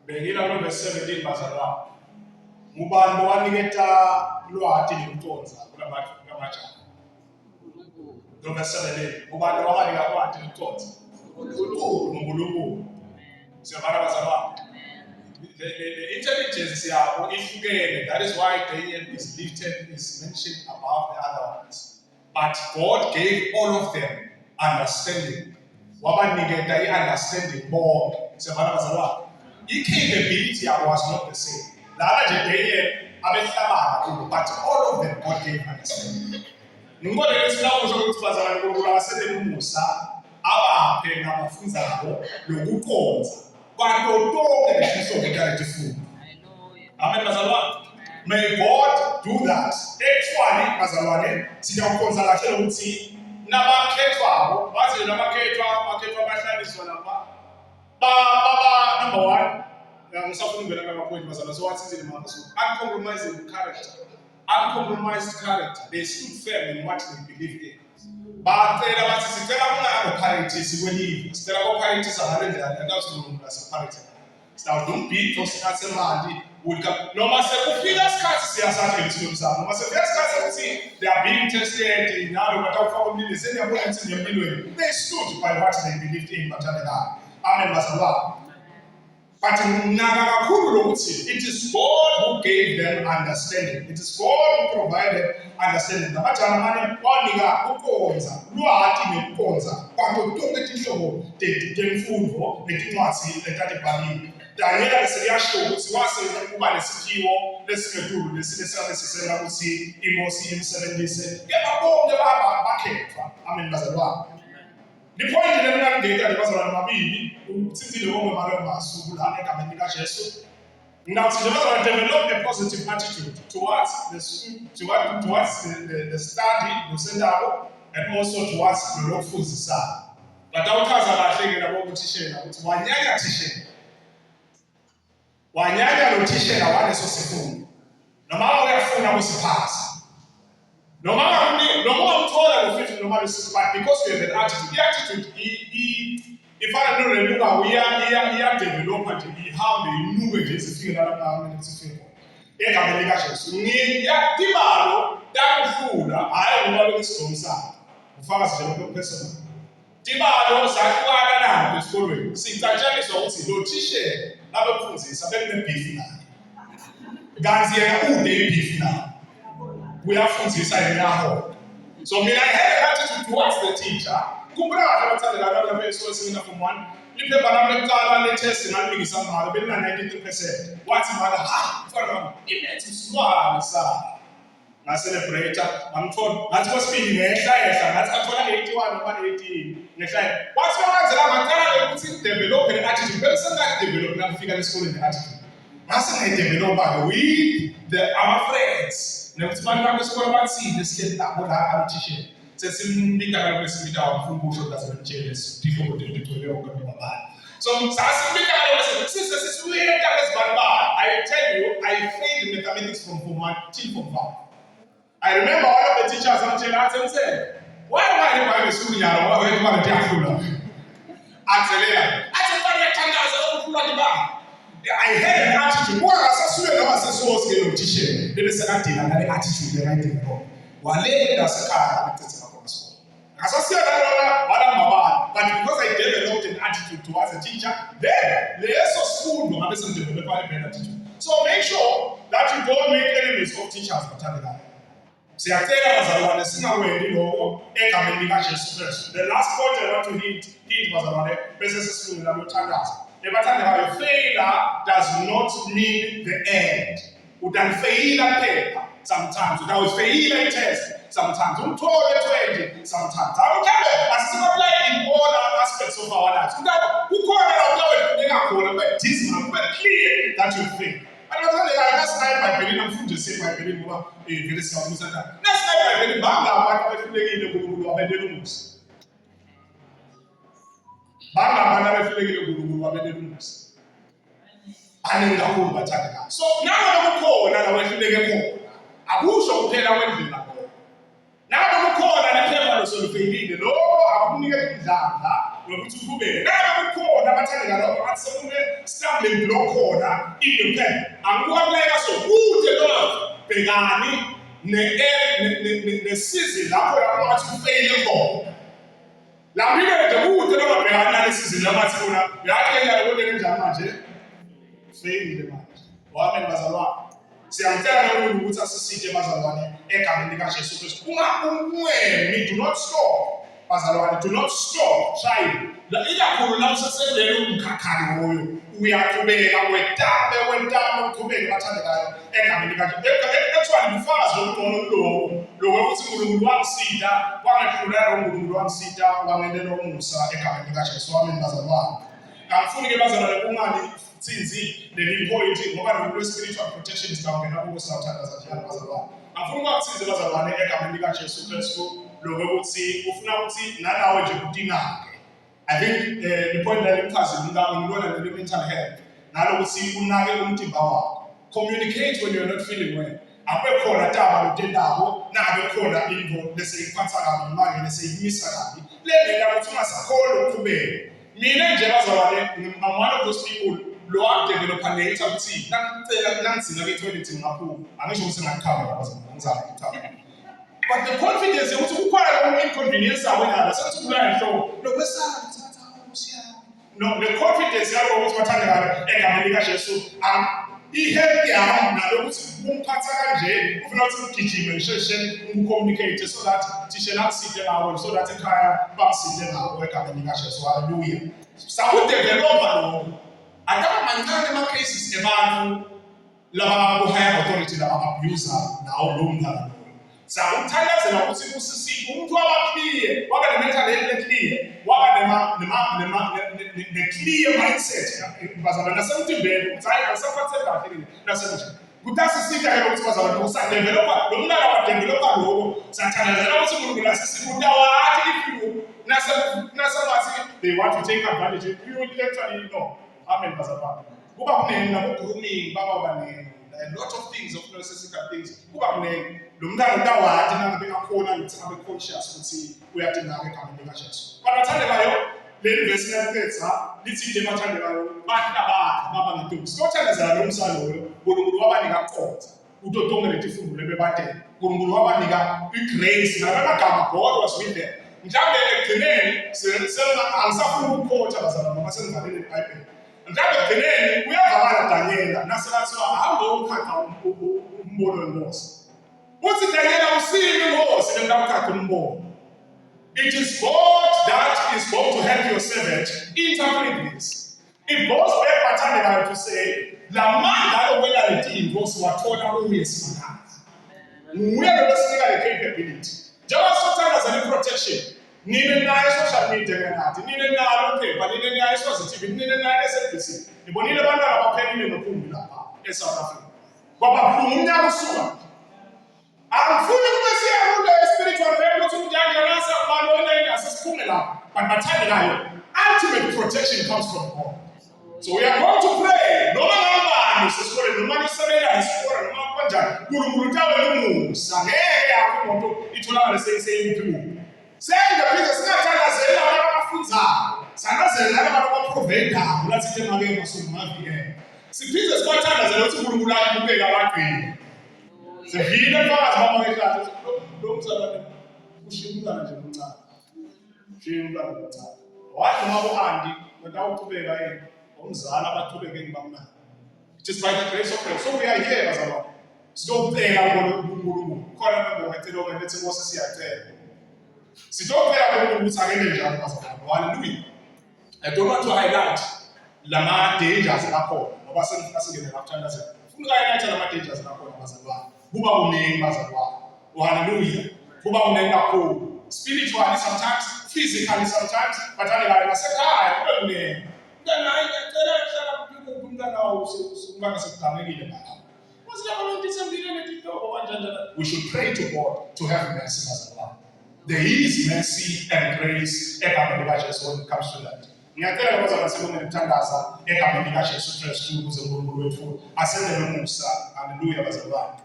Bengila lo verse 17 bazalwane. Ngubani owaniketa lwati nemconza kulamatsha. Lo verse 17 ngubani owanika lwati nemconza. uNkulunkulu. Siyabona bazalwane. The intelligence yabo ihlukene. That is why Daniel is lifted, is mentioned above the other ones. But God gave all of them understanding. Wabaniketa i-understanding bonke. Siyabona bazalwane. I-capability yabo was not the same. Laba nje Daniel abehlabana kubo, but all of them God gave understanding. Ngibona lesi lapho kusho ukuthi bazalwane uNkulunkulu abasebenzisa umusa abaphe nabafunzayo lokukhonza. Hallelujah. Amen, bazalwane. May God do that. Actually, bazalwane, siyakhonza kahle ukuthi nabakhethwabo, bathi nabakhethwa bahlaliswa lapha. Baba number 1, ngisafuna ukuvela ngamapoint bazalwane. So what's in the so uncompromising character. Uncompromised character. They stood firm in what they believe in. Bacela bathi sicela kungapharithi sikwelive. Sicela kopharitisa ngale ndlela akazulunga sepharitha. Sawudumbhi osingasemali ulika noma sekufika isikhathi siyasathi empilweni zabo. Noma sekufika isikhathi ukuthi they are being tested nalo batawufaka umlilo seniyabona ukuthi empilweni. They stood by what they believed in bathandekayo. Amen bazalwane. But it is God who gave them understanding. It is God who provided understanding. Nabajalamane wanika ukonza, lwati nekonza. Kwato tonke tinhlobo temfundo netincwadi letadibhalile. Daniel beseyasho ukuthi wasekuba nesiphiwo lesingedluli lesisebe sisela ukuthi inkosi imsebenzise. Kepha bonke bakhethwa. Amen bazalwane. The point in the data the bazalwane mabili utsizile bonke malembasu la egameni lika Jesu. Now to develop a positive attitude towards the study nosendabo and also towards the lokufundisa. But awuchaza kahle ke labo kuthishela ukuthi wanyanya lo thishela waleso sifundo. Noma uyafuna ukusiphatha. Noma umthola lo 50 noma lo because you have an attitude. The attitude if I don't remember we are develop nje ihambe inuke nje sifike lapha amene sifike. Egameni lika Jesu. Ngiyadibalo dakuhlula hayi ngoba lokuzomsana. Ufaka nje lokho personal. Dibalo zahlukana nabo esikolweni. Sicatshaniswa ukuthi lo thishela labafundisa bekunebhifi naye. Kanti yena ude ibhifi naye. Uyafundisa yena. So mina I had an attitude towards the teacher. Kumbula abathandela abantu besikole semina form 1. Liphepha lami lokuqala le-test ngalimikisa ngalo belina 93%. Wathi mara mfana wami imethi usilwane sana. Ngacelebrate ngamthola ngathi kwesibili ngehla ngathi athola 81 noma 18 ngehla. Wathi manje ngaqala ukuthi develop an attitude bese ngadevelop ngafika esikoleni attitude. Ngase ngayidevelopa with our friends. Nokuthi abantu besikole bathini sihleli nabo la abathishela. Sesimbika kaloku esimita wamfunkusho kasebenjeles people ngitholela ukubabala. So sasimbika kaloku sisiyenda lesibamba. I tell you I failed mathematics from form 1 till form 5. I remember one of the teachers and said, why am I in private school nyalo wa wetu wa ndiakhula? Atselea. Atsefanya tangazo ukufuna diba. I had an attitude. What asasule noma sesiwoske lo teacher. Bese sakadila ngale attitude le right thing. Wale ndasekhaya abethethe bakhoso. Ngasasiya lana bala mabala, but because I developed an attitude towards a teacher, then leso sifundo ngabe sengidevelop a better attitude. So make sure that you don't make enemies of teachers bathandekayo. Siyacela bazalwane singawendi lokho egameni lika Jesu Kristu. The last point I want to hit bazalwane bese sesilungela lothandaza. Ebathandekayo, failure does not mean the end. Utanfaila phela sometimes, utawufaila i-test sometimes, umthole 20 sometimes. Awukebe asisiapply in all aspects of our lives. Kukhona la utawufuneka khona but dismal, but clear that you fail. Abathandekayo nasinayi eBhayibhelini amfundise eBhayibhelini ngoba vele siyabuza njalo. Nasinayi eBhayibhelini banga abantu abehlulekile kuNkulunkulu wabendela umusa. Banga abantu abehlulekile kuNkulunkulu wabendela umusa. Aningi kakhulu bathandekayo. So nalo kukhona la wehluleke khona. Akusho kuphela kwendlela khona. Nalo kukhona nephepha losolufeyilile lo akunikeza indlala ukuthi uqhubeke ngabe kukhona abathandeka lokho athi sekune stumbling block khona in your pen angikubaleka so kude noma bhekani ne-season lapho athi ufaile khona lambile nje kude noma bhekani nale-season lamathi khona yakenyala konke kanjani manje failile manje wami bazalwane siyamtshela uNkulunkulu ukuthi asisinde bazalwane egameni likaJesu Kristu ungakumwemi do not stop bazalwane do not stop trying ikakhulu la usasendele umkhakhali hoyo uyaqhubeka wetama uqhubeke bathandekayo egameni likaJesu actually bufakazi lokuqono lo ukuthi uNkulunkulu wangisida wangikhulula uNkulunkulu wangisida wangenela umusa egameni likaJesu amen bazalwane angifuni ke bazalwane kungani sinzi leli point ngoba lo spiritual protection sizawungena kuwo sawuthandaza njalo bazalwane afuna ukuthize bazalwane egameni likaJesu Kristu lokuthi ufuna ukuthi nanawe nje udingake I think the point that imchazi ngilona le mental health nalokuthi unake umtimba wakho communicate when you're not feeling well abekhona taba lotendabo nabe khona into leseyiphatha kabi manje leseyimisa kabi lengena ukuthi ungasakholo uqhubeke mina nje bazalwane I'm one of those people lo adevelopa ngetha ukuthi nangicela nangizina ke-toilet ngaphuma angisho ukuthi ngakhamba bazalwane ngizama ngithaba but the confidence ukuthi kukhona lo inconvenience awena sengathi kulaya hlobo lokwesaba no the confidence yakho ukuthi bathandekayo egameni likaJesu ihealth yakho nalokuthi umphatha kanje ufuna ukuthi ugijime ngisheshe ucommunicate so that thishela kusinde nawe so that ekhaya bakusinde nawe egameni likaJesu haleluya sawudevelopa lo ataba mancane ama-cases ebantu laba ku-higher authority laba-abuser nawo lo mdlalo sakuthandazela ukuthi kusisiwe umuntu wabakliye waba ne-mental health eclear waba ne-clear mindset bazalwane nasemtimbeni ukuthi hayi angisaphatheki kahle nasemnje kutasisida-ke lokuthi bazalwane usadevelopa lo mntana wadevelopa loko sathandazela ukuthi uNkulunkulu asisibudawathi ifiwo nasebathi they want to take advantage you will actually know amen bazalwane kuba kuningi nabo-grooming baba baningi a lot of things of necessary things kuba kuningi lo mntana utawathi nangabe akhona ukuthi abe conscious ukuthi uyadingaka egameni likaJesu babathandekayo leli verse naliphetha lithi ile bathandekayo bathi abantu baba ngedumo sithandazela lo msalo loyo uNkulunkulu wabanika qotha utotonge letifundo lebebadela uNkulunkulu wabanika igrace nabamagama God was with them mhlawumbe ekugcineni angisafuna ukukhotha bazalwane ngoba sengivalile iBhayibheli mhlawumbe ekugcineni uyavakala Daniela nasekathiwa hamba ukhakha umbono wenkosi uthi Daniela usile inkosi lemkakha umbono. It is God that is going to help your servant interpret this. It goes back paternally to say, la manda lokwela leti inkosi wathola uyesimakazi. Nguye losinika le capability. Njengoba sothandaza le protection. Nine nayo social media ngenathi, nine nalo phepha, nine nayo iSwazi TV, nine nayo SABC. Nibonile abantwana abaphelile nokhumbi lapha eSouth Africa. Kwabaphuma umnyaka usuka. Angifuni kube siyakule spiritual realm ukuthi unjani nasa balona asisiphume lapha. But bathandekayo, ultimate protection comes from God. So we are going to pray. Noma ngambani sesikole noma nisebenza isikole noma kanjani. uNkulunkulu tawe umusa ngeke yakho umuntu itholakala seyimphimo. Senga phela singathandazela abantu abafunzayo. Sanazela abantu abaprovidayo lathi emake masumavike. Siphinde sibathandazela ukuthi uNkulunkulu ayibukeka abaqini. Sivile mfakazi mama ehlathi lo mzalwane ushimulana nje omncane. Ushimulana omncane. Wathi uma uHandi wena uqhubeka yena umzala abathuleke ngibamnani. It is by the grace of God. So we are here bazalwane. Sitobheka uNkulunkulu. Khona ngomethelo ngethi Moses siyacela. Sitobheka uNkulunkulu ukuthi akene njani bazalwane. Hallelujah. I don't want to highlight lama dangers lakhona ngoba sengene lapha ufuna highlight lama dangers lakhona bazalwane. Kuba kuningi bazalwane. Hallelujah. Kuba kuningi kakhulu. Spiritually sometimes, physically sometimes, but nasekhaya kuba kuningi. We should pray to God to have mercy as well. There is mercy and grace when it comes to that. Ngiyacela bazalwane sebengithandaza egameni likaJesu Kristu ukuze uNkulunkulu wethu asendele umusa. Hallelujah bazalwane.